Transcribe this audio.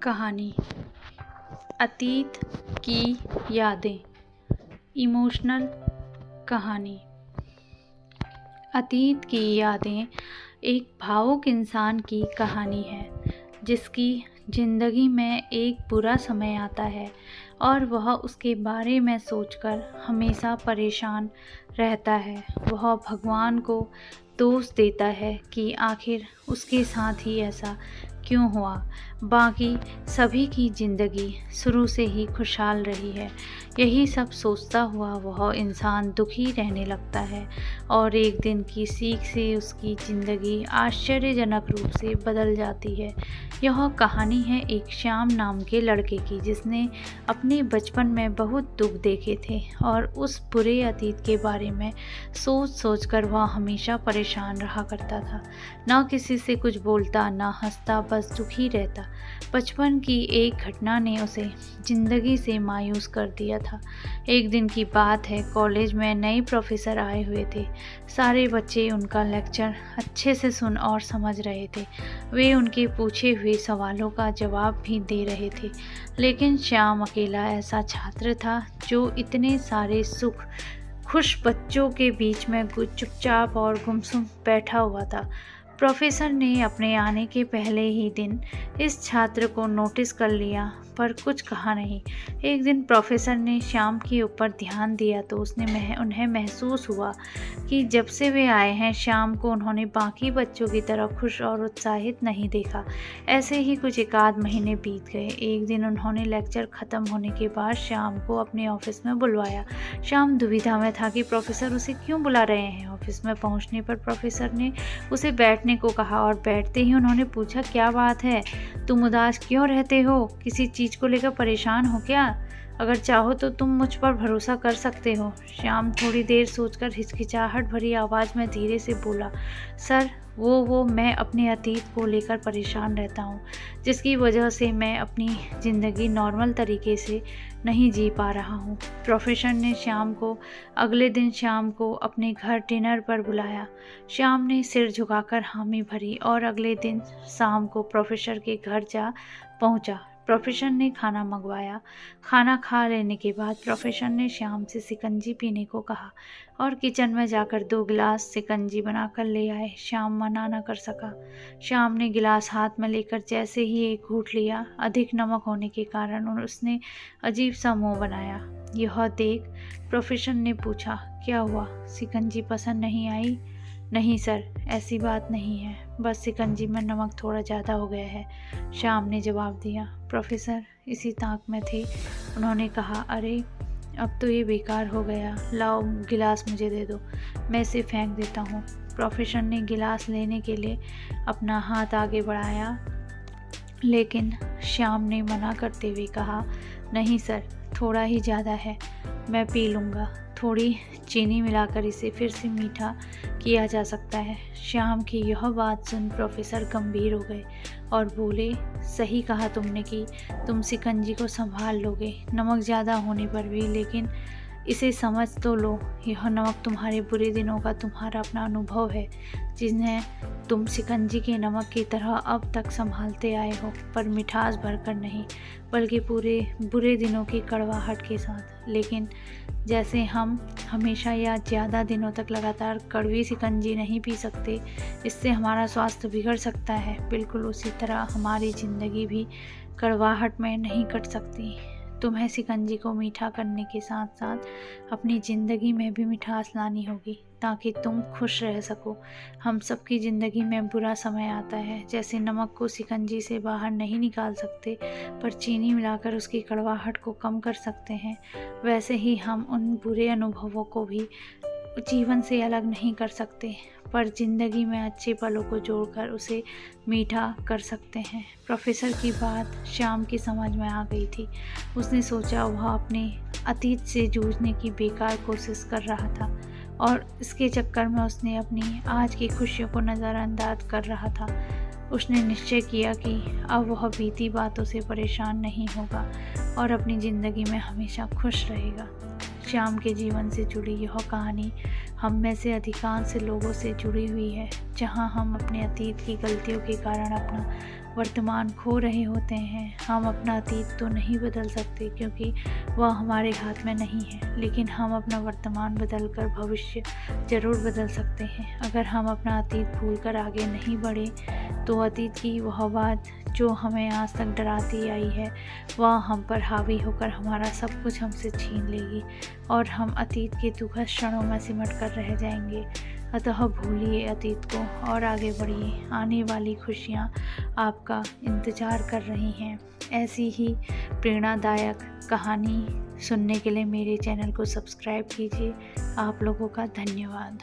कहानी अतीत की यादें। इमोशनल कहानी। अतीत की यादें एक भावुक इंसान की कहानी है जिसकी ज़िंदगी में एक बुरा समय आता है और वह उसके बारे में सोचकर हमेशा परेशान रहता है। वह भगवान को दोष देता है कि आखिर उसके साथ ही ऐसा क्यों हुआ। बाकी सभी की ज़िंदगी शुरू से ही खुशहाल रही है। यही सब सोचता हुआ वह इंसान दुखी रहने लगता है और एक दिन की सीख से उसकी ज़िंदगी आश्चर्यजनक रूप से बदल जाती है। यह कहानी है एक श्याम नाम के लड़के की जिसने अपने बचपन में बहुत दुख देखे थे और उस बुरे अतीत के बारे में सोच कर वह हमेशा परेशान रहा करता था। न किसी से कुछ बोलता, न हंसता, बस दुखी रहता। बचपन की एक घटना ने उसे ज़िंदगी से मायूस कर दिया था। एक दिन की बात है, कॉलेज में नए प्रोफेसर आए हुए थे। सारे बच्चे उनका लेक्चर अच्छे से सुन और समझ रहे थे। वे उनके पूछे हुए सवालों का जवाब भी दे रहे थे, लेकिन श्याम अकेला ऐसा छात्र था जो इतने सारे खुश बच्चों के बीच में चुपचाप और गुमसुम बैठा हुआ था। प्रोफेसर ने अपने आने के पहले ही दिन इस छात्र को नोटिस कर लिया पर कुछ कहा नहीं। एक दिन प्रोफेसर ने श्याम के ऊपर ध्यान दिया तो उन्हें महसूस हुआ कि जब से वे आए हैं श्याम को उन्होंने बाकी बच्चों की तरह खुश और उत्साहित नहीं देखा। ऐसे ही कुछ एक आध महीने बीत गए। एक दिन उन्होंने लेक्चर ख़त्म होने के बाद श्याम को अपने ऑफिस में बुलवाया। श्याम दुविधा में था कि प्रोफेसर उसे क्यों बुला रहे हैं। ऑफिस में पहुंचने पर प्रोफेसर ने उसे बैठने को कहा और बैठते ही उन्होंने पूछा, क्या बात है, तुम उदास क्यों रहते हो? किसी चीज़ को लेकर परेशान हो क्या? अगर चाहो तो तुम मुझ पर भरोसा कर सकते हो। श्याम थोड़ी देर सोचकर हिचकिचाहट भरी आवाज़ में धीरे से बोला, सर वो मैं अपने अतीत को लेकर परेशान रहता हूँ, जिसकी वजह से मैं अपनी ज़िंदगी नॉर्मल तरीके से नहीं जी पा रहा हूँ। प्रोफेसर ने अगले दिन श्याम को अपने घर डिनर पर बुलाया। श्याम ने सिर झुकाकर हामी भरी और अगले दिन शाम को प्रोफेसर के घर जा पहुँचा। प्रोफेसर ने खाना मंगवाया। खाना खा लेने के बाद प्रोफेसर ने श्याम से शिकंजी पीने को कहा और किचन में जाकर 2 गिलास शिकंजी बनाकर ले आए। श्याम मना न कर सका। श्याम ने गिलास हाथ में लेकर जैसे ही एक घूंट लिया, अधिक नमक होने के कारण उसने अजीब सा मुंह बनाया। यह देख प्रोफेसर ने पूछा, क्या हुआ, शिकंजी पसंद नहीं आई? नहीं सर, ऐसी बात नहीं है, बस शिकंजी में नमक थोड़ा ज़्यादा हो गया है, श्याम ने जवाब दिया। प्रोफेसर इसी ताक में थे। उन्होंने कहा, अरे अब तो ये बेकार हो गया, लाओ गिलास मुझे दे दो, मैं इसे फेंक देता हूँ। प्रोफेसर ने गिलास लेने के लिए अपना हाथ आगे बढ़ाया, लेकिन श्याम ने मना करते हुए कहा, नहीं सर, थोड़ा ही ज़्यादा है, मैं पी लूँगा। थोड़ी चीनी मिलाकर इसे फिर से मीठा किया जा सकता है। श्याम की यह बात सुन प्रोफेसर गंभीर हो गए और बोले, सही कहा तुमने कि तुम शिकंजी को संभाल लोगे नमक ज़्यादा होने पर भी, लेकिन इसे समझ तो लो, यह नमक तुम्हारे बुरे दिनों का तुम्हारा अपना अनुभव है, जिन्हें तुम शिकंजी के नमक की तरह अब तक संभालते आए हो, पर मिठास भरकर नहीं, बल्कि पूरे बुरे दिनों की कड़वाहट के साथ। लेकिन जैसे हम हमेशा या ज़्यादा दिनों तक लगातार कड़वी शिकंजी नहीं पी सकते, इससे हमारा स्वास्थ्य बिगड़ सकता है, बिल्कुल उसी तरह हमारी ज़िंदगी भी कड़वाहट में नहीं कट सकती। तुम्हें शिकंजी को मीठा करने के साथ साथ अपनी ज़िंदगी में भी मिठास लानी होगी ताकि तुम खुश रह सको। हम सबकी ज़िंदगी में बुरा समय आता है, जैसे नमक को शिकंजी से बाहर नहीं निकाल सकते पर चीनी मिलाकर उसकी कड़वाहट को कम कर सकते हैं, वैसे ही हम उन बुरे अनुभवों को भी जीवन से अलग नहीं कर सकते, पर ज़िंदगी में अच्छे पलों को जोड़कर उसे मीठा कर सकते हैं। प्रोफेसर की बात श्याम की समझ में आ गई थी। उसने सोचा वह अपने अतीत से जूझने की बेकार कोशिश कर रहा था और इसके चक्कर में उसने अपनी आज की खुशियों को नज़रअंदाज कर रहा था। उसने निश्चय किया कि अब वह बीती बातों से परेशान नहीं होगा और अपनी ज़िंदगी में हमेशा खुश रहेगा। श्याम के जीवन से जुड़ी यह कहानी हम में से अधिकांश लोगों से जुड़ी हुई है, जहां हम अपने अतीत की गलतियों के कारण अपना वर्तमान खो रहे होते हैं। हम अपना अतीत तो नहीं बदल सकते क्योंकि वह हमारे हाथ में नहीं है, लेकिन हम अपना वर्तमान बदल कर भविष्य ज़रूर बदल सकते हैं। अगर हम अपना अतीत भूलकर आगे नहीं बढ़े तो अतीत की वह बात जो हमें आज तक डराती आई है वह हम पर हावी होकर हमारा सब कुछ हमसे छीन लेगी और हम अतीत के दुखद क्षणों में सिमट कर रह जाएंगे। अतः भूलिए अतीत को और आगे बढ़िए। आने वाली खुशियाँ आपका इंतज़ार कर रही हैं। ऐसी ही प्रेरणादायक कहानी सुनने के लिए मेरे चैनल को सब्सक्राइब कीजिए। आप लोगों का धन्यवाद।